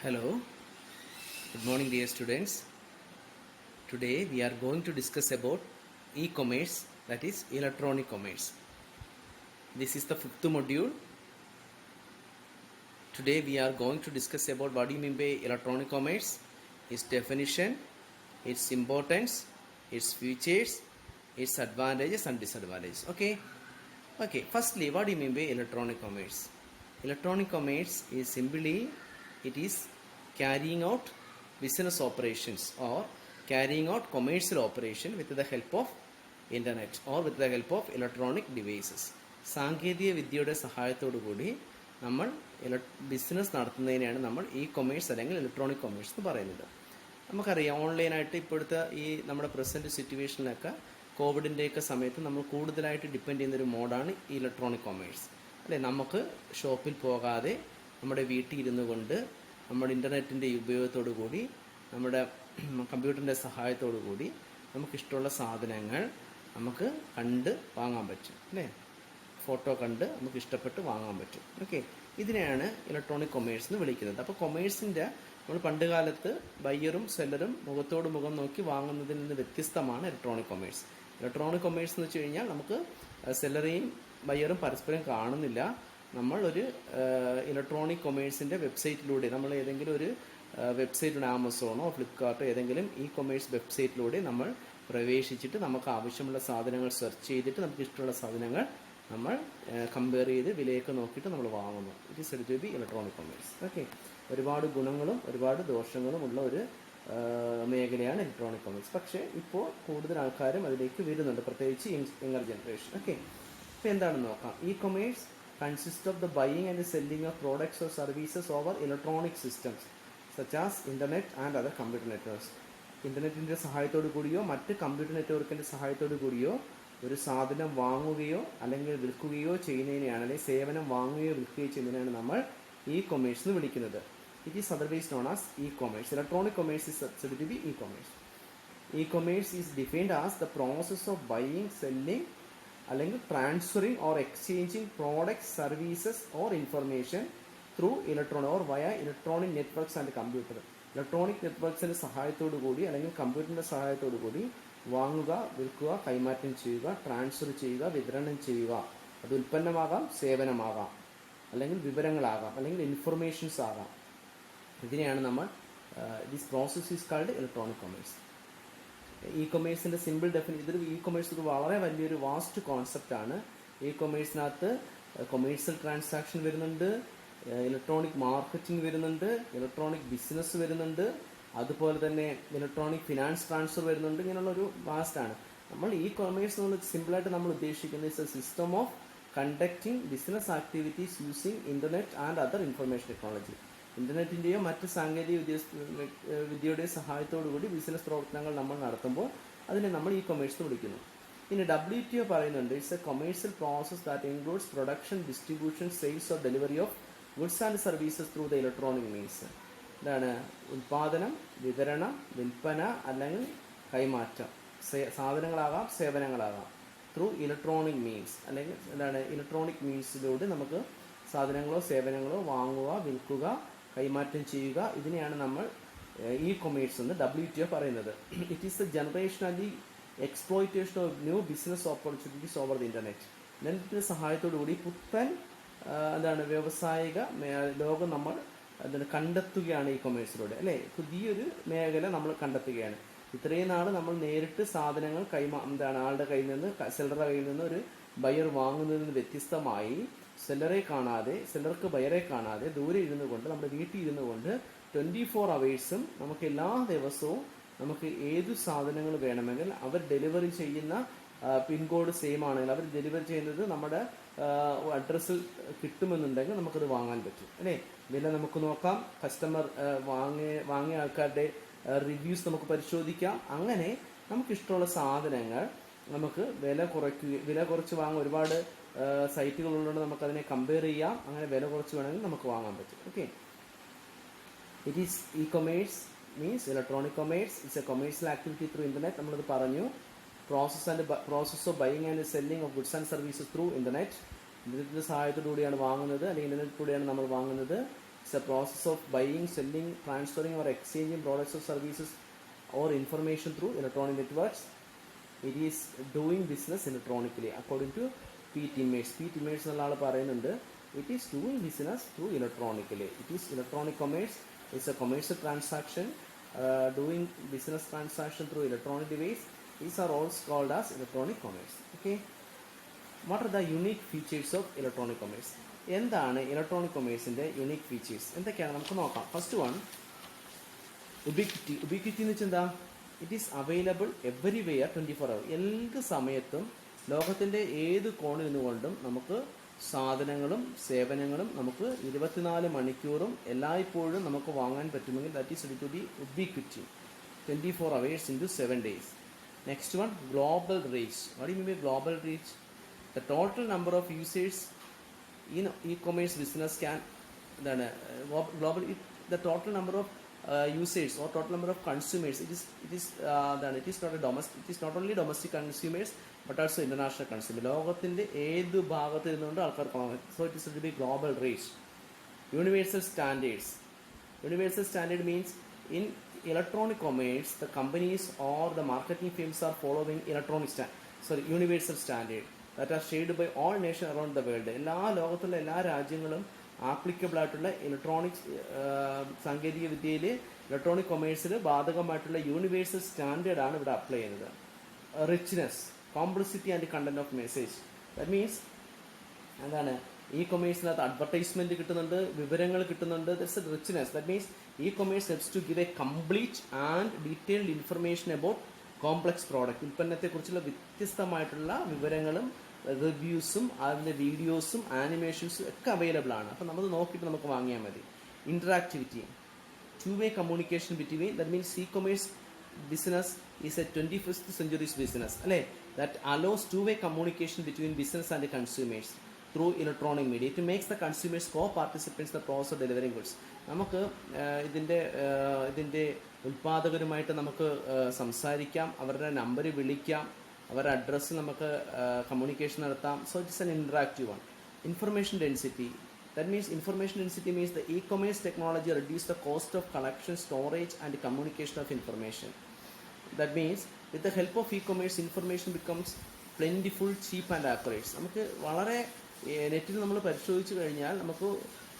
Hello, good morning dear students. Today we are going to discuss about e-commerce, that is electronic commerce. This is the fifth module. Today we are going to discuss about what do you mean by electronic commerce, its definition, its importance, its features, its advantages and disadvantages. Okay, firstly, what do you mean by electronic commerce? Electronic commerce is simply, it is carrying out business operations or carrying out commercial operation with the help of internet or with the help of electronic devices. സാങ്കേതിക വിദ്യയുടെ സഹായത്തോടു കൂടി നമ്മൾ business നടത്തുന്നതിനെയാണ് നമ്മൾ e commerce അല്ലെങ്കിൽ electronic commerce എന്ന് പറയുന്നത്. നമുക്കറിയാം, ഓൺലൈനായിട്ട് ഇപ്പോഴത്തെ ഈ നമ്മുടെ പ്രസൻറ്റ് സിറ്റുവേഷനിലൊക്കെ കോവിഡിൻ്റെയൊക്കെ സമയത്ത് നമ്മൾ കൂടുതലായിട്ട് ഡിപ്പെൻഡ് ചെയ്യുന്നൊരു മോഡാണ് ഈ ഇലക്ട്രോണിക് കൊമേഴ്സ് അല്ലേ. നമുക്ക് ഷോപ്പിൽ പോകാതെ നമ്മുടെ വീട്ടിൽ ഇരുന്നു കൊണ്ട് നമ്മുടെ ഇൻ്റർനെറ്റിൻ്റെ ഉപയോഗത്തോടു കൂടി നമ്മുടെ കമ്പ്യൂട്ടറിൻ്റെ സഹായത്തോടു കൂടി നമുക്കിഷ്ടമുള്ള സാധനങ്ങൾ നമുക്ക് കണ്ട് വാങ്ങാൻ പറ്റും അല്ലേ. ഫോട്ടോ കണ്ട് നമുക്ക് ഇഷ്ടപ്പെട്ട് വാങ്ങാൻ പറ്റും. ഓക്കെ, ഇതിനെയാണ് ഇലക്ട്രോണിക് കൊമേഴ്സ് എന്ന് വിളിക്കുന്നത്. അപ്പോൾ കൊമേഴ്സിൻ്റെ നമ്മൾ പണ്ട് കാലത്ത് ബയ്യറും സെല്ലറും മുഖത്തോട് മുഖം നോക്കി വാങ്ങുന്നതിൽ നിന്ന് വ്യത്യസ്തമാണ് ഇലക്ട്രോണിക് കൊമേഴ്സ്. ഇലക്ട്രോണിക് കൊമേഴ്സ് എന്ന് വെച്ച് കഴിഞ്ഞാൽ നമുക്ക് സെല്ലറേയും ബയ്യറും പരസ്പരം കാണുന്നില്ല. നമ്മൾ ഒരു ഇലക്ട്രോണിക് കൊമേഴ്സിൻ്റെ വെബ്സൈറ്റിലൂടെ, നമ്മൾ ഏതെങ്കിലും ഒരു വെബ്സൈറ്റിലൂടെ ആമസോണോ ഫ്ലിപ്കാർട്ടോ ഏതെങ്കിലും ഇ കൊമേഴ്സ് വെബ്സൈറ്റിലൂടെ നമ്മൾ പ്രവേശിച്ചിട്ട് നമുക്ക് ആവശ്യമുള്ള സാധനങ്ങൾ സെർച്ച് ചെയ്തിട്ട് നമുക്ക് ഇഷ്ടമുള്ള സാധനങ്ങൾ നമ്മൾ കമ്പയർ ചെയ്ത് വിലയൊക്കെ നോക്കിയിട്ട് നമ്മൾ വാങ്ങുന്നു. It is said to be electronic commerce. Okay, ഒരുപാട് ഗുണങ്ങളും ഒരുപാട് ദോഷങ്ങളും ഉള്ള ഒരു മേഖലയാണ് ഇലക്ട്രോണിക് കൊമേഴ്സ്. പക്ഷേ ഇപ്പോൾ കൂടുതൽ ആൾക്കാരും അതിലേക്ക് വരുന്നുണ്ട്, പ്രത്യേകിച്ച് യങ്ങർ ജനറേഷൻ. ഓക്കെ, ഇപ്പോൾ എന്താണെന്ന് നോക്കാം. E commerce consist of the buying and selling of products or services over electronic systems such as internet and other computer networks. ഇൻ്റർനെറ്റിൻ്റെ സഹായത്തോടു കൂടിയോ മറ്റ് കമ്പ്യൂട്ടർ നെറ്റ്വർക്കിൻ്റെ സഹായത്തോടു കൂടിയോ ഒരു സാധനം വാങ്ങുകയോ അല്ലെങ്കിൽ വിൽക്കുകയോ ചെയ്യുന്നതിനെയാണ്, അല്ലെങ്കിൽ സേവനം വാങ്ങുകയോ വിൽക്കുകയോ ചെയ്യുന്നതിനാണ് നമ്മൾ ഇ കൊമേഴ്സ് എന്ന് വിളിക്കുന്നത്. It is otherwise known as e commerce. Electronic commerce is said to be e commerce. E commerce is defined as the process of buying, selling അല്ലെങ്കിൽ transferring or exchanging products, services or information through electronic or via electronic networks and computer. Electronic നെറ്റ്വർക്ക്സിൻ്റെ സഹായത്തോടു കൂടി അല്ലെങ്കിൽ കമ്പ്യൂട്ടറിൻ്റെ സഹായത്തോടു കൂടി വാങ്ങുക, വിൽക്കുക, കൈമാറ്റം ചെയ്യുക, ട്രാൻസ്ഫർ ചെയ്യുക, വിതരണം ചെയ്യുക. അത് ഉൽപ്പന്നമാകാം, സേവനമാകാം, അല്ലെങ്കിൽ വിവരങ്ങളാകാം, അല്ലെങ്കിൽ ഇൻഫർമേഷൻസ് ആകാം. ഇതിനെയാണ് നമ്മൾ this process is called electronic commerce. E കൊമേഴ്സിൻ്റെ സിമ്പിൾ ഇതൊരു ഇ കൊമേഴ്സ് ഒരു വളരെ വലിയൊരു വാസ്റ്റ് കോൺസെപ്റ്റാണ്. ഇ കൊമേഴ്സിനകത്ത് കൊമേഴ്സ്യൽ ട്രാൻസാക്ഷൻ വരുന്നുണ്ട്, ഇലക്ട്രോണിക് മാർക്കറ്റിംഗ് വരുന്നുണ്ട്, ഇലക്ട്രോണിക് ബിസിനസ് വരുന്നുണ്ട്, അതുപോലെ തന്നെ ഇലക്ട്രോണിക് ഫിനാൻസ് ട്രാൻസ്ഫർ വരുന്നുണ്ട്. ഇങ്ങനെയുള്ളൊരു വാസ്റ്റാണ്. നമ്മൾ ഈ കൊമേഴ്സ് നമ്മൾ സിമ്പിളായിട്ട് നമ്മൾ ഉദ്ദേശിക്കുന്നത് is a system of conducting business activities using internet and other information technology. ഇൻ്റർനെറ്റിൻ്റെയോ മറ്റ് സാങ്കേതിക വിദ്യയുടെയോ സഹായത്തോടു കൂടി ബിസിനസ് പ്രവർത്തനങ്ങൾ നമ്മൾ നടത്തുമ്പോൾ അതിനെ നമ്മൾ ഈ കൊമേഴ്സ് വിളിക്കുന്നു. ഇനി WTO പറയുന്നുണ്ട്, it's A commercial process that includes production, distribution, sales or delivery of goods and services through the electronic means. എന്താണ് ഉൽപാദനം, വിതരണം, വിൽപ്പന അല്ലെങ്കിൽ കൈമാറ്റം, സാധനങ്ങളാകാം സേവനങ്ങളാകാം, ത്രൂ ഇലക്ട്രോണിക് മീൻസ് അല്ലെങ്കിൽ എന്താണ് ഇലക്ട്രോണിക് മീൻസിലൂടെ നമുക്ക് സാധനങ്ങളോ സേവനങ്ങളോ വാങ്ങുക, വിൽക്കുക, കൈമാറ്റം ചെയ്യുക. ഇതിനെയാണ് നമ്മൾ ഇ കൊമേഴ്സ് എന്ന് WTO പറയുന്നത്. It is the generationally exploitation of new business opportunities over the internet. ഇൻ്റർനെറ്റിൻ്റെ സഹായത്തോടു കൂടി പുത്തൻ വ്യാവസായിക ലോകം നമ്മൾ കണ്ടെത്തുകയാണ് ഇ കൊമേഴ്സിലൂടെ അല്ലേ. പുതിയൊരു മേഖല നമ്മൾ കണ്ടെത്തുകയാണ്. ഇത്രയും നാൾ നമ്മൾ നേരിട്ട് സാധനങ്ങൾ ആളുടെ കയ്യിൽ നിന്ന്, സെല്ലറുടെ കയ്യിൽ നിന്ന് ഒരു ബയർ വാങ്ങുന്നതിന് വ്യത്യസ്തമായി സെല്ലർക്ക് ബയറെ കാണാതെ ദൂരെ ഇരുന്നു കൊണ്ട് നമ്മുടെ വീട്ടിൽ ഇരുന്നു കൊണ്ട് 24 hours നമുക്ക് എല്ലാ ദിവസവും നമുക്ക് ഏതു സാധനങ്ങൾ വേണമെങ്കിൽ അവർ ഡെലിവറി ചെയ്യുന്ന പിൻകോഡ് സെയിം ആണെങ്കിൽ അവർ ഡെലിവറി ചെയ്യുന്നത് നമ്മുടെ അഡ്രസ്സിൽ കിട്ടുമെന്നുണ്ടെങ്കിൽ നമുക്കത് വാങ്ങാൻ പറ്റും അല്ലേ. വില നമുക്ക് നോക്കാം, കസ്റ്റമർ വാങ്ങിയ ആൾക്കാരുടെ റിവ്യൂസ് നമുക്ക് പരിശോധിക്കാം. അങ്ങനെ നമുക്കിഷ്ടമുള്ള സാധനങ്ങൾ നമുക്ക് വില കുറച്ച് വാങ്ങാൻ ഒരുപാട് സൈറ്റുകളുള്ളതുകൊണ്ട് നമുക്കതിനെ കമ്പയർ ചെയ്യാം. അങ്ങനെ വില കുറച്ച് വേണമെങ്കിൽ നമുക്ക് വാങ്ങാൻ പറ്റും. Okay, it is E commerce means electronic commerce. It's A commercial activity through internet. നമ്മളത് പറഞ്ഞു. Process of buying and selling of goods and services through internet. ഇൻ്റർനെറ്റിൻ്റെ സഹായത്തോടുകൂടിയാണ് വാങ്ങുന്നത് അല്ലെങ്കിൽ ഇൻ്റർനെറ്റിലൂടെയാണ് നമ്മൾ വാങ്ങുന്നത്. It's a process of buying, selling, transferring or exchanging products or services or information through electronic networks. It is doing business electronically according to P. Teammates. P. Teammates എന്നുള്ള ആൾ പറയുന്നുണ്ട് it is doing business through electronically. It is electronic commerce. It's a commercial transaction. Doing business transaction through electronic device. These are all called as electronic commerce. Okay. What are the unique features of electronic commerce? എന്താണ് electronic കൊമേഴ്സിൻ്റെ unique features എന്തൊക്കെയാണ് നമുക്ക് നോക്കാം. First one ഉബിക്വിറ്റി. ഉബിക്വിറ്റി എന്ന് വെച്ചാൽ എന്താ? It is available everywhere 24 hours. ഏത് സമയത്തും ലോകത്തിൻ്റെ ഏത് കോണിൽ നിന്നുകൊണ്ടും നമുക്ക് സാധനങ്ങളും സേവനങ്ങളും നമുക്ക് 24 മണിക്കൂറും എല്ലായ്പ്പോഴും നമുക്ക് വാങ്ങാൻ പറ്റുമെങ്കിൽ that is to be ubiquity. 24 hours into 7 days. Next one, global reach. What do you mean by global reach? The total number of users in e-commerce business can global. The total number of users or total number of consumers. It is not a domestic. It is not only domestic consumers but also international consumers. ലോകത്തിൻ്റെ ഏത് ഭാഗത്ത് ഇരുന്നുകൊണ്ട് ആൾക്കാർ കാണാൻ. So it is to be global reach. Universal standards. Universal standard means in electronic commerce the companies or the marketing firms are following universal standard that are shared by all nations around the world. എല്ലാ ലോകത്തുള്ള എല്ലാ രാജ്യങ്ങളും applicable ആയിട്ടുള്ള electronics സാങ്കേതിക വിദ്യയിൽ electronic കൊമേഴ്സിൽ ബാധകമായിട്ടുള്ള universal സ്റ്റാൻഡേർഡാണ് ഇവിടെ apply ചെയ്യുന്നത്. Richness, complexity and content of message. That means എന്താണ്? ഇ കൊമേഴ്സിനകത്ത് അഡ്വർടൈസ്മെന്റ് കിട്ടുന്നുണ്ട്, വിവരങ്ങൾ കിട്ടുന്നുണ്ട്. That's a richness. That means e commerce helps to give a complete and detailed information about complex product. ഉൽപ്പന്നത്തെക്കുറിച്ചുള്ള വ്യത്യസ്തമായിട്ടുള്ള വിവരങ്ങളും റിവ്യൂസും അതിൻ്റെ വീഡിയോസും ആനിമേഷൻസും ഒക്കെ അവൈലബിൾ ആണ്. അപ്പോൾ നമ്മൾ നോക്കിയിട്ട് നമുക്ക് വാങ്ങിയാൽ മതി. ഇൻറ്ററാക്ടിവിറ്റി, two-way communication between, that means e-commerce business is a 21st century business, അല്ലേ? That allows two-way communication between business and the consumers through electronic media. It makes the consumers co-participants in the process of delivering goods. നമുക്ക് ഇതിൻ്റെ ഉൽപ്പാദകരുമായിട്ട് നമുക്ക് സംസാരിക്കാം, അവരുടെ number വിളിക്കാം, അവരുടെ address നമുക്ക് communication നടത്താം. So it's an interactive one. Information density. That means information density means the e-commerce technology reduce the cost of collection, storage and communication of information. That means with the help of e-commerce information becomes plentiful, cheap and accurate. നമുക്ക് വളരെ നെറ്റിൽ നമ്മൾ പരിശോധിച്ച് കഴിഞ്ഞാൽ നമുക്ക്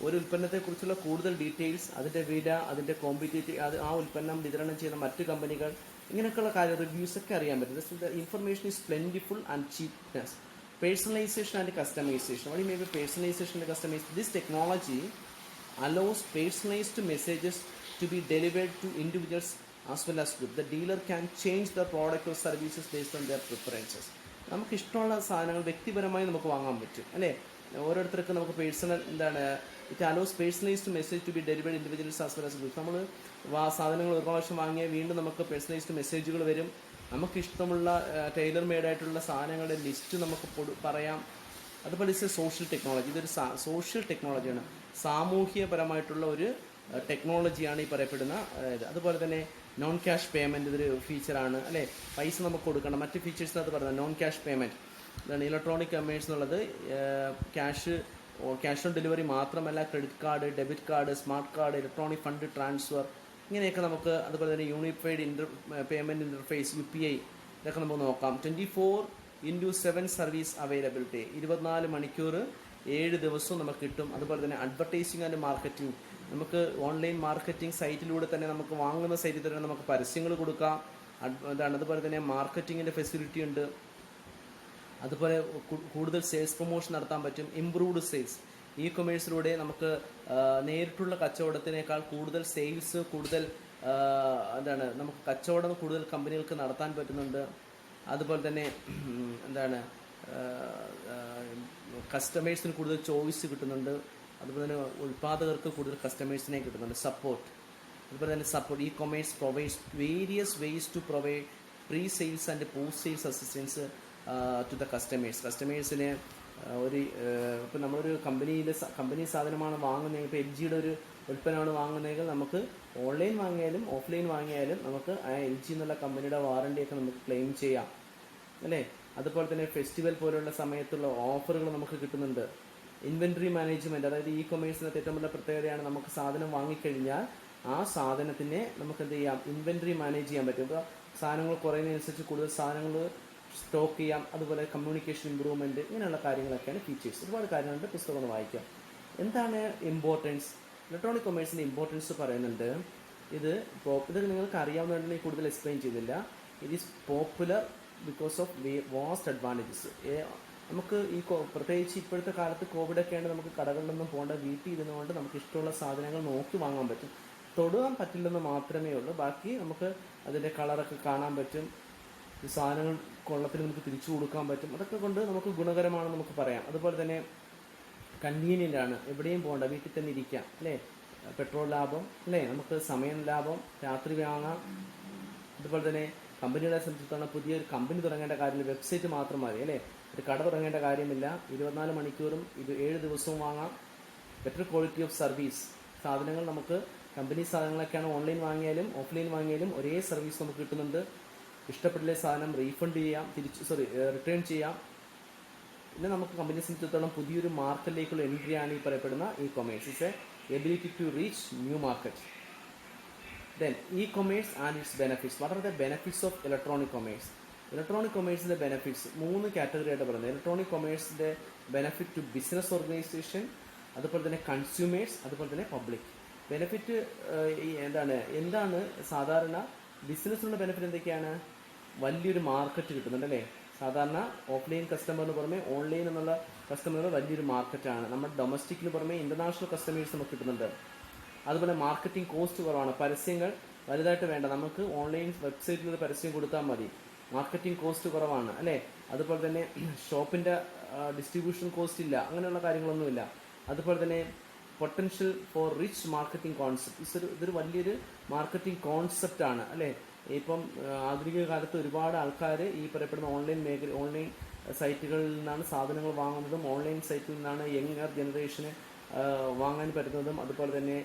ഒരു ഉൽപ്പന്നത്തെക്കുറിച്ചുള്ള കൂടുതൽ details, അതിൻ്റെ വില, അതിൻ്റെ കോമ്പറ്റീറ്റീവ്, ആ ഉൽപ്പന്നം വിതരണം ചെയ്യുന്ന മറ്റ് കമ്പനികൾ, ഇങ്ങനെയൊക്കെയുള്ള റിവ്യൂസ് ഒക്കെ അറിയാൻ പറ്റും. The information is plentiful and cheapness. Personalization and customization. What do you mean by personalization and customization? This technology allows personalized messages to be delivered to individuals as well as groups. The dealer can change the product or services based on their preferences. നമുക്ക് ഇഷ്ടമുള്ള സാധനങ്ങൾ വ്യക്തിപരമായി നമുക്ക് വാങ്ങാൻ പറ്റും, അല്ലേ? ഓരോരുത്തർക്ക് നമുക്ക് personal it allows personalized message to be delivered individuals as well as groups. നമ്മൾ സാധനങ്ങൾ ഒരു പ്രാവശ്യം വാങ്ങിയാൽ വീണ്ടും നമുക്ക് പേഴ്സണലൈസ്ഡ് മെസ്സേജുകൾ വരും. നമുക്കിഷ്ടമുള്ള ടൈലർ മെയ്ഡായിട്ടുള്ള സാധനങ്ങളുടെ ലിസ്റ്റ് നമുക്ക് പറയാം. അതുപോലെ ഇറ്റ്സ് എ സോഷ്യൽ ടെക്നോളജി. ഇതൊരു സോഷ്യൽ ടെക്നോളജിയാണ്, സാമൂഹ്യപരമായിട്ടുള്ള ഒരു ടെക്നോളജിയാണ് ഈ പറയപ്പെടുന്ന ഇത്. അതുപോലെ തന്നെ നോൺ ക്യാഷ് പേയ്മെൻറ്റ് ഇതൊരു ഫീച്ചറാണ്, അല്ലേ? പൈസ നമുക്ക് കൊടുക്കണം. മറ്റ് ഫീച്ചേഴ്സിനകത്ത് പറയുന്നത് നോൺ ക്യാഷ് പേയ്മെൻറ്റ്. ഇതാണ് ഇലക്ട്രോണിക് കമേഴ്സ് എന്നുള്ളത്. ക്യാഷ് ഓൺ ഡെലിവറി മാത്രമല്ല, credit card, debit card, smart card, electronic fund transfer, ഇങ്ങനെയൊക്കെ നമുക്ക്. അതുപോലെ തന്നെ യൂണിഫൈഡ് പേയ്മെൻറ്റ് ഇൻ്റർഫേസ് UPI, ഇതൊക്കെ നമുക്ക് നോക്കാം. 24/7 സർവീസ് അവൈലബിലിറ്റി. 24 മണിക്കൂർ 7 ദിവസവും നമുക്ക് കിട്ടും. അതുപോലെ തന്നെ അഡ്വർടൈസിങ് ആൻഡ് മാർക്കറ്റിംഗ്. നമുക്ക് ഓൺലൈൻ മാർക്കറ്റിംഗ് സൈറ്റിലൂടെ തന്നെ നമുക്ക് വാങ്ങുന്ന സൈറ്റിൽ തന്നെ നമുക്ക് പരസ്യങ്ങൾ കൊടുക്കാം. അതുപോലെ തന്നെ മാർക്കറ്റിങ്ങിൻ്റെ ഫെസിലിറ്റി ഉണ്ട്. അതുപോലെ കൂടുതൽ സെയിൽസ് പ്രൊമോഷൻ നടത്താൻ പറ്റും. Improved sales. ഇ കൊമേഴ്സിലൂടെ നമുക്ക് നേരിട്ടുള്ള കച്ചവടത്തിനേക്കാൾ കൂടുതൽ സെയിൽസ്, കൂടുതൽ നമുക്ക് കച്ചവടം കൂടുതൽ കമ്പനികൾക്ക് നടത്താൻ പറ്റുന്നുണ്ട്. അതുപോലെ തന്നെ കസ്റ്റമേഴ്സിന് കൂടുതൽ ചോയ്സ് കിട്ടുന്നുണ്ട്. അതുപോലെ തന്നെ ഉൽപ്പാദകർക്ക് കൂടുതൽ കസ്റ്റമേഴ്സിനെ കിട്ടുന്നുണ്ട്. സപ്പോർട്ട്. അതുപോലെ തന്നെ support. E commerce provides various ways to provide pre sales and post sales assistance to the customers. കസ്റ്റമേഴ്സിന് ഇപ്പം നമ്മളൊരു കമ്പനി സാധനമാണ് വാങ്ങുന്നതെങ്കിൽ, ഇപ്പോൾ LGയുടെ ഒരു ഉൽപ്പന്നമാണ് വാങ്ങുന്നതെങ്കിൽ നമുക്ക് ഓൺലൈൻ വാങ്ങിയാലും ഓഫ്ലൈൻ വാങ്ങിയാലും നമുക്ക് ആ LG എന്നുള്ള കമ്പനിയുടെ വാറണ്ടിയൊക്കെ നമുക്ക് ക്ലെയിം ചെയ്യാം, അല്ലേ? അതുപോലെ തന്നെ ഫെസ്റ്റിവൽ പോലുള്ള സമയത്തുള്ള ഓഫറുകൾ നമുക്ക് കിട്ടുന്നുണ്ട്. ഇൻവെൻട്രി മാനേജ്മെൻറ്റ്, അതായത് ഇ കൊമേഴ്സിനകത്ത് ഏറ്റവും വലിയ പ്രത്യേകതയാണ് നമുക്ക് സാധനം വാങ്ങിക്കഴിഞ്ഞാൽ ആ സാധനത്തിനെ നമുക്ക് എന്ത് ചെയ്യാം, ഇൻവെൻട്രി മാനേജ് ചെയ്യാൻ പറ്റും. ഇപ്പോൾ സാധനങ്ങൾ കുറയുന്നതിനനുസരിച്ച് കൂടുതൽ സാധനങ്ങൾ സ്റ്റോക്ക് ചെയ്യാം. അതുപോലെ കമ്മ്യൂണിക്കേഷൻ ഇമ്പ്രൂവ്മെൻറ്റ്, ഇങ്ങനെയുള്ള കാര്യങ്ങളൊക്കെയാണ് ഫീച്ചേഴ്സ്. ഒരുപാട് കാര്യങ്ങളുണ്ട്, പുസ്തകം ഒന്ന് വായിക്കാം. എന്താണ് ഇമ്പോർട്ടൻസ്? ഇലക്ട്രോണിക് കൊമേഴ്സിൻ്റെ ഇമ്പോർട്ടൻസ് പറയുന്നുണ്ട്. ഇത് നിങ്ങൾക്ക് അറിയാവുന്നതുകൊണ്ട് കൂടുതൽ എക്സ്പ്ലെയിൻ ചെയ്തില്ല. It is popular because of vast advantages. നമുക്ക് ഈ പ്രത്യേകിച്ച് ഇപ്പോഴത്തെ കാലത്ത് കോവിഡൊക്കെയാണ്, നമുക്ക് കടകളിലൊന്നും പോകേണ്ട, വീട്ടിൽ ഇരുന്നുകൊണ്ട് നമുക്ക് ഇഷ്ടമുള്ള സാധനങ്ങൾ നോക്കി വാങ്ങാൻ പറ്റും. തൊടുവാൻ പറ്റില്ലെന്ന് മാത്രമേ ഉള്ളൂ. ബാക്കി നമുക്ക് അതിൻ്റെ കളറൊക്കെ കാണാൻ പറ്റും, സാധനങ്ങൾ കൊള്ളത്തിൽ നമുക്ക് തിരിച്ചു കൊടുക്കാൻ പറ്റും. അതൊക്കെ കൊണ്ട് നമുക്ക് ഗുണകരമാണെന്ന് നമുക്ക് പറയാം. അതുപോലെ തന്നെ കൺവീനിയൻ്റ് ആണ്, എവിടെയും പോകണ്ട, വീട്ടിൽ തന്നെ ഇരിക്കാം അല്ലേ. പെട്രോൾ ലാഭം അല്ലേ, നമുക്ക് സമയം ലാഭം, രാത്രി വാങ്ങാം. അതുപോലെ തന്നെ കമ്പനികളെ സംബന്ധിച്ചിടത്തോളം പുതിയൊരു കമ്പനി തുടങ്ങേണ്ട കാര്യമില്ല, വെബ്സൈറ്റ് മാത്രം മതി അല്ലേ. ഒരു കട തുടങ്ങേണ്ട കാര്യമില്ല, 24 മണിക്കൂറും 7 ദിവസവും വാങ്ങാം. ബെറ്റർ ക്വാളിറ്റി ഓഫ് സർവീസ്, സാധനങ്ങൾ നമുക്ക് കമ്പനി സാധനങ്ങളൊക്കെയാണ് ഓൺലൈൻ വാങ്ങിയാലും ഓഫ്ലൈൻ വാങ്ങിയാലും ഒരേ സർവീസ് നമുക്ക് കിട്ടുന്നുണ്ട്. ഇഷ്ടപ്പെട്ടില്ലേ സാധനം റീഫണ്ട് ചെയ്യാം, റിട്ടേൺ ചെയ്യാം. പിന്നെ നമുക്ക് കമ്പനിയെ സംബന്ധിച്ചിടത്തോളം പുതിയൊരു മാർക്കറ്റിലേക്കുള്ള എൻട്രിയാണ് ഈ പറയപ്പെടുന്ന e commerce. It's a ability to reach new market. Then e-commerce and its benefits. What are the benefits of electronic commerce? Electronic കൊമേഴ്സിൻ്റെ ബെനിഫിറ്റ്സ് 3 കാറ്റഗറി ആയിട്ട് പറയുന്നത്. ഇലക്ട്രോണിക് കൊമേഴ്സിൻ്റെ ബെനിഫിറ്റ് ടു ബിസിനസ് ഓർഗനൈസേഷൻ, അതുപോലെ തന്നെ കൺസ്യൂമേഴ്സ്, അതുപോലെ തന്നെ പബ്ലിക്. ബെനിഫിറ്റ് എന്താണ് സാധാരണ ബിസിനസ്സിനുള്ള ബെനിഫിറ്റ് എന്തൊക്കെയാണ്? വലിയൊരു മാർക്കറ്റ് കിട്ടുന്നുണ്ട് അല്ലേ. സാധാരണ ഓഫ്ലൈൻ കസ്റ്റമറിന് പുറമെ ഓൺലൈൻ എന്നുള്ള കസ്റ്റമറുകൾ വലിയൊരു മാർക്കറ്റാണ്. നമ്മുടെ ഡൊമസ്റ്റിക്കിന് പുറമെ ഇൻ്റർനാഷണൽ കസ്റ്റമേഴ്സ് നമുക്ക് കിട്ടുന്നുണ്ട്. അതുപോലെ മാർക്കറ്റിംഗ് കോസ്റ്റ് കുറവാണ്, പരസ്യങ്ങൾ വലുതായിട്ട് വേണ്ട, നമുക്ക് ഓൺലൈൻ വെബ്സൈറ്റിൽ പരസ്യം കൊടുത്താൽ മതി, മാർക്കറ്റിംഗ് കോസ്റ്റ് കുറവാണ് അല്ലേ. അതുപോലെ തന്നെ ഷോപ്പിൻ്റെ ഡിസ്ട്രിബ്യൂഷൻ കോസ്റ്റ് ഇല്ല, അങ്ങനെയുള്ള കാര്യങ്ങളൊന്നുമില്ല. അതുപോലെ തന്നെ potential four rich marketing concept, ഇതൊരു വലിയൊരു മാർക്കറ്റിംഗ് കോൺസെപ്റ്റാണ് അല്ലേ. ഇപ്പം ആധുനിക കാലത്ത് ഒരുപാട് ആൾക്കാർ ഈ പറയപ്പെടുന്ന ഓൺലൈൻ സൈറ്റുകളിൽ നിന്നാണ് സാധനങ്ങൾ വാങ്ങുന്നതും ഓൺലൈൻ സൈറ്റിൽ നിന്നാണ് യങ്ങർ ജനറേഷന് വാങ്ങാൻ പറ്റുന്നതും. അതുപോലെ തന്നെ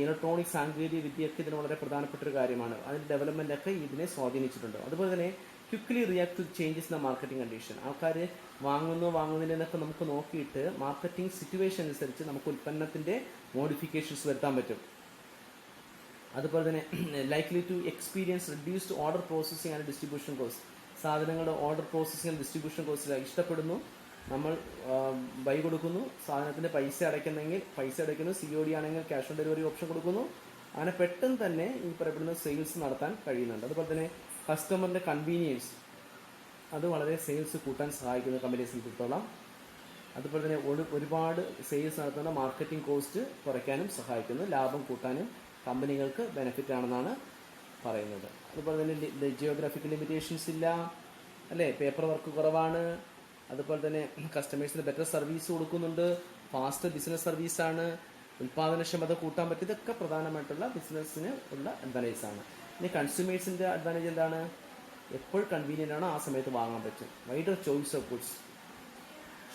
ഇലക്ട്രോണിക് സാങ്കേതിക വിദ്യയൊക്കെ ഇതിന് വളരെ പ്രധാനപ്പെട്ട ഒരു കാര്യമാണ്. അതിൻ്റെ ഡെവലപ്മെൻറ്റൊക്കെ ഇതിനെ സ്വാധീനിച്ചിട്ടുണ്ട്. അതുപോലെ തന്നെ quickly react to changes in the marketing condition. ആൾക്കാർ വാങ്ങുന്നതിനൊക്കെ നമുക്ക് നോക്കിയിട്ട് മാർക്കറ്റിംഗ് സിറ്റുവേഷൻ അനുസരിച്ച് നമുക്ക് ഉൽപ്പന്നത്തിൻ്റെ മോഡിഫിക്കേഷൻസ് വരുത്താൻ പറ്റും. അതുപോലെ തന്നെ likely to experience reduced order processing and distribution cost. സാധനങ്ങളുടെ order processing and distribution cost ഇഷ്ടപ്പെടുന്നു, നമ്മൾ ബൈ കൊടുക്കുന്നു, സാധനത്തിൻ്റെ പൈസ അടയ്ക്കുന്നു, COD ആണെങ്കിൽ ക്യാഷ് ഓൺ ഡെലിവറി ഓപ്ഷൻ കൊടുക്കുന്നു. അങ്ങനെ പെട്ടെന്ന് തന്നെ ഈ പറയപ്പെടുന്ന സെയിൽസ് നടത്താൻ കഴിയുന്നുണ്ട്. അതുപോലെ തന്നെ കസ്റ്റമറിൻ്റെ കൺവീനിയൻസ്, അത് വളരെ സെയിൽസ് കൂട്ടാൻ സഹായിക്കുന്നു കമ്പനിയെ സംബന്ധിച്ചിടത്തോളം. അതുപോലെ തന്നെ ഒരുപാട് സെയിൽസ് നടത്തുന്ന മാർക്കറ്റിംഗ് കോസ്റ്റ് കുറയ്ക്കാനും സഹായിക്കുന്നു, ലാഭം കൂട്ടാനും കമ്പനികൾക്ക് ബെനിഫിറ്റ് ആണെന്നാണ് പറയുന്നത്. അതുപോലെ തന്നെ ജിയോഗ്രാഫിക്കൽ ലിമിറ്റേഷൻസ് ഇല്ല അല്ലേ, പേപ്പർ വർക്ക് കുറവാണ്. അതുപോലെ തന്നെ കസ്റ്റമേഴ്സിന് ബെറ്റർ സർവീസ് കൊടുക്കുന്നുണ്ട്, ഫാസ്റ്റ് ബിസിനസ് സർവീസാണ്, ഉൽപ്പാദനക്ഷമത കൂട്ടാൻ പറ്റും. ഇതൊക്കെ പ്രധാനമായിട്ടുള്ള ബിസിനസ്സിന് ഉള്ള അഡ്വാൻറ്റേജ് ആണ്. ഇനി കൺസ്യൂമേഴ്സിൻ്റെ അഡ്വാൻറ്റേജ് എന്താണ്? എപ്പോൾ കൺവീനിയൻ്റ് ആണോ ആ സമയത്ത് വാങ്ങാൻ പറ്റും. Wider choice of goods,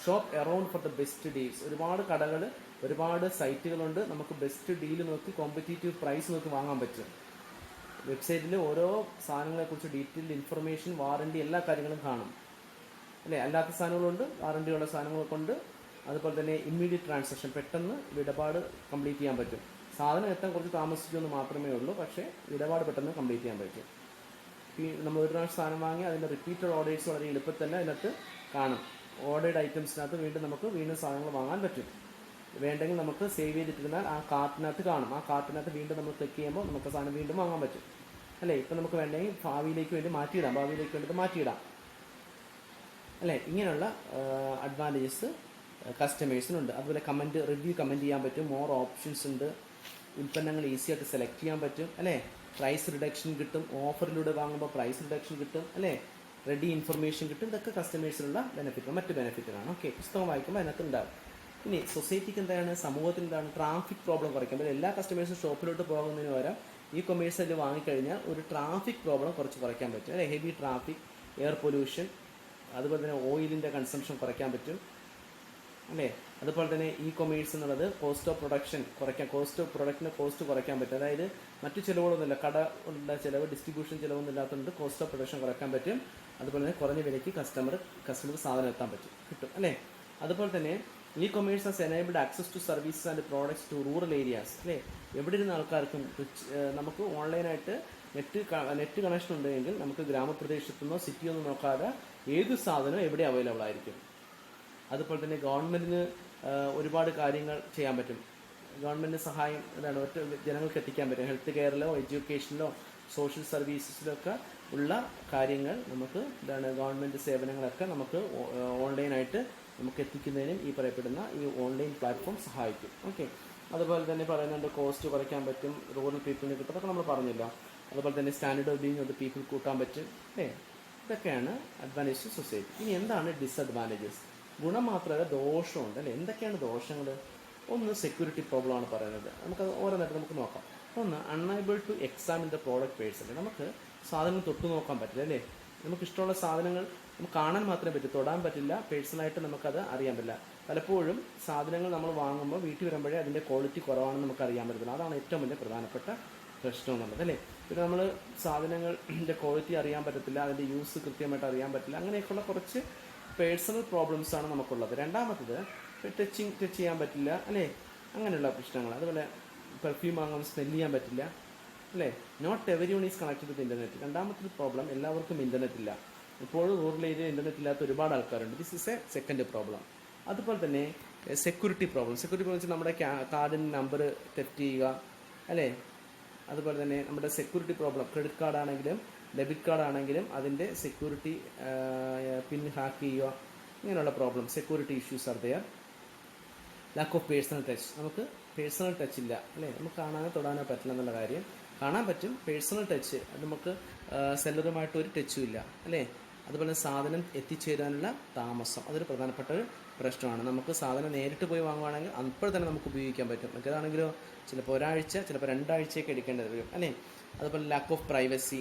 shop around for the best deals. ഒരുപാട് കടകൾ, ഒരുപാട് സൈറ്റുകളുണ്ട്, നമുക്ക് ബെസ്റ്റ് ഡീൽ നോക്കി കോമ്പറ്റീറ്റീവ് പ്രൈസ് നോക്കി വാങ്ങാൻ പറ്റും. വെബ്സൈറ്റിൽ ഓരോ സാധനങ്ങളെക്കുറിച്ച് ഡീറ്റെയിൽഡ് ഇൻഫർമേഷൻ, വാറണ്ടി, എല്ലാ കാര്യങ്ങളും കാണും അല്ലേ. അല്ലാത്ത സാധനങ്ങളുണ്ട്, വാറണ്ടിയുള്ള സാധനങ്ങളൊക്കെ ഉണ്ട്. അതുപോലെ തന്നെ ഇമ്മീഡിയറ്റ് ട്രാൻസാക്ഷൻ, പെട്ടെന്ന് ഇടപാട് കംപ്ലീറ്റ് ചെയ്യാൻ പറ്റും. സാധനം എത്താൻ കുറച്ച് താമസിക്കുമെന്ന് മാത്രമേ ഉള്ളൂ, പക്ഷേ ഇടപാട് പെട്ടെന്ന് കംപ്ലീറ്റ് ചെയ്യാൻ പറ്റും. നമ്മൾ ഒരു പ്രാവശ്യം സാധനം വാങ്ങി അതിൻ്റെ റിപ്പീറ്റഡ് ഓർഡേഴ്സ് വളരെ എളുപ്പത്തിൽ തന്നെ അതിനകത്ത് കാണും. ഓർഡേഡ് ഐറ്റംസിനകത്ത് വീണ്ടും സാധനങ്ങൾ വാങ്ങാൻ പറ്റും. വേണ്ടെങ്കിൽ നമുക്ക് സേവ് ചെയ്തിട്ടിരുന്നാൽ ആ കാർട്ടിനകത്ത് കാണും. ആ കാർട്ടിനകത്ത് വീണ്ടും നമ്മൾ ക്ലിക്ക് ചെയ്യുമ്പോൾ നമുക്ക് സാധനം വീണ്ടും വാങ്ങാൻ പറ്റും അല്ലേ. ഇപ്പം നമുക്ക് വേണ്ടെങ്കിൽ ഭാവിയിലേക്ക് വേണ്ടി മാറ്റിയിടാം അല്ലേ. ഇങ്ങനെയുള്ള അഡ്വാൻറ്റേജസ് കസ്റ്റമേഴ്സിനുണ്ട്. അതുപോലെ റിവ്യൂ കമൻറ്റ് ചെയ്യാൻ പറ്റും, മോർ ഓപ്ഷൻസ് ഉണ്ട്, ഉൽപ്പന്നങ്ങൾ ഈസി ആയിട്ട് സെലക്ട് ചെയ്യാൻ പറ്റും അല്ലേ. പ്രൈസ് റിഡക്ഷൻ കിട്ടും, ഓഫറിലൂടെ വാങ്ങുമ്പോൾ പ്രൈസ് റിഡക്ഷൻ കിട്ടും അല്ലേ. റെഡി ഇൻഫർമേഷൻ കിട്ടും. ഇതൊക്കെ കസ്റ്റമേഴ്സിനുള്ള മറ്റ് ബെനിഫിറ്റുകളാണ്. ഓക്കെ, പുസ്തകം വായിക്കുമ്പോൾ അതിനകത്ത് ഉണ്ടാകും. ഇനി സൊസൈറ്റിക്ക് എന്താണ്, സമൂഹത്തിന് എന്താണ്, ട്രാഫിക് പ്രോബ്ലം കുറയ്ക്കാൻ. എല്ലാ കസ്റ്റമേഴ്സും ഷോപ്പിലോട്ട് പോകുന്നതിന് പകരം ഈ കൊമേഴ്സിൽ വാങ്ങിക്കഴിഞ്ഞാൽ ഒരു ട്രാഫിക് പ്രോബ്ലം കുറയ്ക്കാൻ പറ്റും അല്ലേ. ഹെവി ട്രാഫിക്, എയർ പൊല്യൂഷൻ, അതുപോലെ തന്നെ ഓയിലിൻ്റെ കൺസംഷൻ കുറയ്ക്കാൻ പറ്റും അല്ലേ. അതുപോലെ തന്നെ ഇ കൊമേഴ്സ് എന്നുള്ളത് കോസ്റ്റ് ഓഫ് പ്രൊഡക്റ്റിൻ്റെ കോസ്റ്റ് കുറയ്ക്കാൻ പറ്റും. അതായത് മറ്റു ചിലവുകളൊന്നുമില്ല, കടയുടെ ചിലവ്, ഡിസ്ട്രിബ്യൂഷൻ ചിലവൊന്നും ഇല്ലാത്തതുകൊണ്ട് കോസ്റ്റ് ഓഫ് പ്രൊഡക്ഷൻ കുറയ്ക്കാൻ പറ്റും. അതുപോലെ തന്നെ കുറഞ്ഞ വിലയ്ക്ക് കസ്റ്റമർക്ക് സാധനം കിട്ടും അല്ലേ. അതുപോലെ തന്നെ e commerce has enabled access to services and products to rural areas അല്ലേ. എവിടെ ഇരുന്ന ആൾക്കാർക്കും നമുക്ക് ഓൺലൈനായിട്ട് നെറ്റ് കണക്ഷൻ ഉണ്ടെങ്കിൽ നമുക്ക് ഗ്രാമപ്രദേശത്തുനിന്നോ സിറ്റിയൊന്നും നോക്കാതെ ഏത് സാധനവും എവിടെ അവൈലബിൾ ആയിരിക്കും. അതുപോലെ തന്നെ ഗവൺമെൻറ്റിന് ഒരുപാട് കാര്യങ്ങൾ ചെയ്യാൻ പറ്റും. ഗവൺമെൻറ് സഹായം എന്താണ് ഒറ്റ ജനങ്ങൾക്ക് എത്തിക്കാൻ പറ്റും. ഹെൽത്ത് കെയറിലോ എഡ്യൂക്കേഷനിലോ സോഷ്യൽ സർവീസസിലൊക്കെ ഉള്ള കാര്യങ്ങൾ നമുക്ക് എന്താണ് ഗവൺമെൻറ് സേവനങ്ങളൊക്കെ നമുക്ക് ഓൺലൈനായിട്ട് നമുക്ക് എത്തിക്കുന്നതിനും ഈ പറയപ്പെടുന്ന ഈ ഓൺലൈൻ പ്ലാറ്റ്ഫോം സഹായിക്കും. ഓക്കെ, അതുപോലെ തന്നെ പറയുന്നുണ്ട് കോസ്റ്റ് കുറയ്ക്കാൻ പറ്റും, റൂറൽ പീപ്പിളിന് കിട്ടും, അതൊക്കെ നമ്മൾ പറഞ്ഞില്ല. അതുപോലെ തന്നെ standard of being of the people കൂട്ടാൻ പറ്റും അല്ലേ. ഇതൊക്കെയാണ് അഡ്വാൻറ്റേജ് സൊസൈറ്റി. ഇനി എന്താണ് ഡിസഡ്വാൻറ്റേജസ്? ഗുണം മാത്രമല്ല ദോഷമുണ്ട് അല്ലേ. എന്തൊക്കെയാണ് ദോഷങ്ങൾ? ഒന്ന് സെക്യൂരിറ്റി പ്രോബ്ലം ആണ് പറയുന്നത്. നമുക്കത് ഓരോന്നായിട്ട് നമുക്ക് നോക്കാം. ഒന്ന്, unable to examine the product personally. നമുക്ക് സാധനങ്ങൾ തൊട്ട് നോക്കാൻ പറ്റില്ല അല്ലേ. നമുക്ക് ഇഷ്ടമുള്ള സാധനങ്ങൾ നമുക്ക് കാണാൻ മാത്രമേ പറ്റൂ, തൊടാൻ പറ്റില്ല. പേഴ്സണലായിട്ട് നമുക്കത് അറിയാൻ പറ്റില്ല. പലപ്പോഴും സാധനങ്ങൾ നമ്മൾ വാങ്ങുമ്പോൾ വീട്ടിൽ വരുമ്പോഴേ അതിൻ്റെ ക്വാളിറ്റി കുറവാണെന്ന് നമുക്ക് അറിയാൻ പറ്റില്ല. അതാണ് ഏറ്റവും വലിയ പ്രധാനപ്പെട്ട പ്രശ്നം എന്നുള്ളത് അല്ലേ. പിന്നെ നമ്മൾ സാധനങ്ങളുടെ ക്വാളിറ്റി അറിയാൻ പറ്റത്തില്ല, അതിൻ്റെ യൂസ് കൃത്യമായിട്ട് അറിയാൻ പറ്റില്ല. അങ്ങനെയൊക്കെയുള്ള കുറച്ച് പേഴ്സണൽ പ്രോബ്ലംസാണ് നമുക്കുള്ളത്. രണ്ടാമത്തത് ടച്ച് ചെയ്യാൻ പറ്റില്ല അല്ലേ, അങ്ങനെയുള്ള പ്രശ്നങ്ങൾ. അതുപോലെ പെർഫ്യൂം വാങ്ങുമ്പോൾ സ്മെല് ചെയ്യാൻ പറ്റില്ല അല്ലേ. Not everyone is connected with internet. രണ്ടാമത്തെ പ്രോബ്ലം, എല്ലാവർക്കും ഇൻ്റർനെറ്റ് ഇല്ല. ഇപ്പോഴും റൂറൽ ഏരിയയിൽ ഇൻ്റർനെറ്റ് ഇല്ലാത്ത ഒരുപാട് ആൾക്കാരുണ്ട്. This is a second problem. അതുപോലെ തന്നെ സെക്യൂരിറ്റി പ്രോബ്ലം. സെക്യൂരിറ്റി പ്രോബ്ലം വെച്ചാൽ നമ്മുടെ കാർഡിൻ്റെ നമ്പർ തെറ്റ് ചെയ്യുക അല്ലേ. അതുപോലെ തന്നെ നമ്മുടെ സെക്യൂരിറ്റി പ്രോബ്ലം, ക്രെഡിറ്റ് കാർഡാണെങ്കിലും ഡെബിറ്റ് കാർഡാണെങ്കിലും അതിൻ്റെ സെക്യൂരിറ്റി പിൻ ഹാക്ക് ചെയ്യുക, ഇങ്ങനെയുള്ള problem, security issues are there. Lack of personal touch. നമുക്ക് പേഴ്സണൽ ടച്ച് ഇല്ല അല്ലേ. നമുക്ക് കാണാനോ തൊടാനോ പറ്റില്ല എന്നുള്ള കാര്യം. കാണാൻ പറ്റും, പേഴ്സണൽ ടച്ച് അത് നമുക്ക് സെല്ലറുമായിട്ട് ഒരു ടച്ചും ഇല്ല അല്ലേ. അതുപോലെ സാധനം എത്തിച്ചേരാനുള്ള താമസം, അതൊരു പ്രധാനപ്പെട്ട ഒരു പ്രശ്നമാണ്. നമുക്ക് സാധനം നേരിട്ട് പോയി വാങ്ങുവാണെങ്കിൽ അപ്പോൾ തന്നെ നമുക്ക് ഉപയോഗിക്കാൻ പറ്റും. മറ്റേതാണെങ്കിലോ ചിലപ്പോൾ ഒരാഴ്ച, ചിലപ്പോൾ 2 ആഴ്ചയൊക്കെ എടുക്കേണ്ടത് വരും അല്ലേ. അതുപോലെ ലാക്ക് ഓഫ് പ്രൈവസി.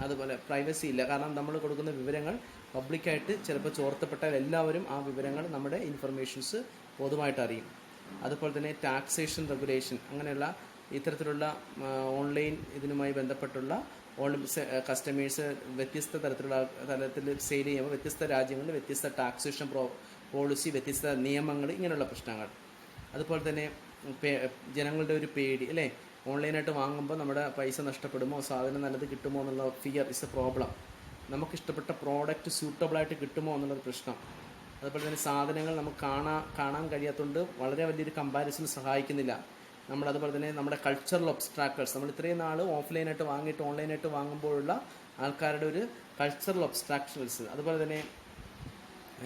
അതുപോലെ പ്രൈവസി ഇല്ല, കാരണം നമ്മൾ കൊടുക്കുന്ന വിവരങ്ങൾ പബ്ലിക്കായിട്ട് ചിലപ്പോൾ ചോർത്തപ്പെട്ടാൽ എല്ലാവരും ആ വിവരങ്ങൾ നമ്മുടെ ഇൻഫർമേഷൻസ് പൊതുവായിട്ട് അറിയും. അതുപോലെ തന്നെ ടാക്സേഷൻ റെഗുലേഷൻ, അങ്ങനെയുള്ള ഇത്തരത്തിലുള്ള ഓൺലൈൻ ഇതിനുമായി ബന്ധപ്പെട്ടുള്ള കസ്റ്റമേഴ്സ് വ്യത്യസ്ത തലത്തിൽ സെയിൽ ചെയ്യുമ്പോൾ വ്യത്യസ്ത രാജ്യങ്ങളിൽ വ്യത്യസ്ത ടാക്സേഷൻ പോളിസി, വ്യത്യസ്ത നിയമങ്ങൾ, ഇങ്ങനെയുള്ള പ്രശ്നങ്ങൾ. അതുപോലെ തന്നെ ജനങ്ങളുടെ ഒരു പേടി അല്ലേ. ഓൺലൈനായിട്ട് വാങ്ങുമ്പോൾ നമ്മുടെ പൈസ നഷ്ടപ്പെടുമോ, സാധനം നല്ലത് കിട്ടുമോ എന്നുള്ള ഫിയർ ഇസ് എ പ്രോബ്ലം. നമുക്കിഷ്ടപ്പെട്ട പ്രോഡക്റ്റ് സ്യൂട്ടബിളായിട്ട് കിട്ടുമോ എന്നുള്ളൊരു പ്രശ്നം. അതുപോലെ തന്നെ സാധനങ്ങൾ നമുക്ക് കാണാൻ കഴിയാത്തതുകൊണ്ട് വളരെ വലിയൊരു കമ്പാരിസൺ സഹായിക്കുന്നില്ല. അതുപോലെ തന്നെ നമ്മുടെ കൾച്ചറൽ ഒബ്സ്ട്രാക്ടേഴ്സ്, നമ്മൾ ഇത്രയും നാൾ ഓഫ്ലൈനായിട്ട് വാങ്ങിയിട്ട് ഓൺലൈനായിട്ട് വാങ്ങുമ്പോഴുള്ള ആൾക്കാരുടെ ഒരു കൾച്ചറൽ ഒബ്സ്ട്രാക്ഷൻസ്. അതുപോലെ തന്നെ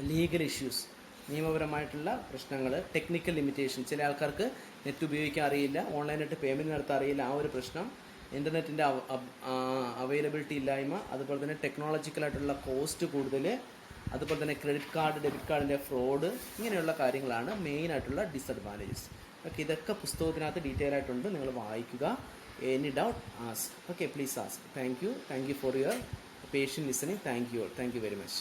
ലീഗൽ ഇഷ്യൂസ്, നിയമപരമായിട്ടുള്ള പ്രശ്നങ്ങൾ, ടെക്നിക്കൽ ലിമിറ്റേഷൻ. ചില ആൾക്കാർക്ക് നെറ്റ് ഉപയോഗിക്കാൻ അറിയില്ല, ഓൺലൈനായിട്ട് പേയ്മെൻറ്റ് നടത്താൻ അറിയില്ല, ആ ഒരു പ്രശ്നം. ഇൻ്റർനെറ്റിൻ്റെ അവൈലബിലിറ്റി ഇല്ലായ്മ. അതുപോലെ തന്നെ ടെക്നോളജിക്കലായിട്ടുള്ള കോസ്റ്റ് കൂടുതൽ. അതുപോലെ തന്നെ ക്രെഡിറ്റ് കാർഡ്, ഡെബിറ്റ് കാർഡിൻ്റെ ഫ്രോഡ്, ഇങ്ങനെയുള്ള കാര്യങ്ങളാണ് മെയിനായിട്ടുള്ള ഡിസഡ്വാൻറ്റേജസ്. ഓക്കെ, ഇതൊക്കെ പുസ്തകത്തിനകത്ത് ഡീറ്റെയിൽ ആയിട്ടുണ്ട്, നിങ്ങൾ വായിക്കുക. Any doubt ask. Okay, please ask. Thank you for your patient listening. Thank you very much.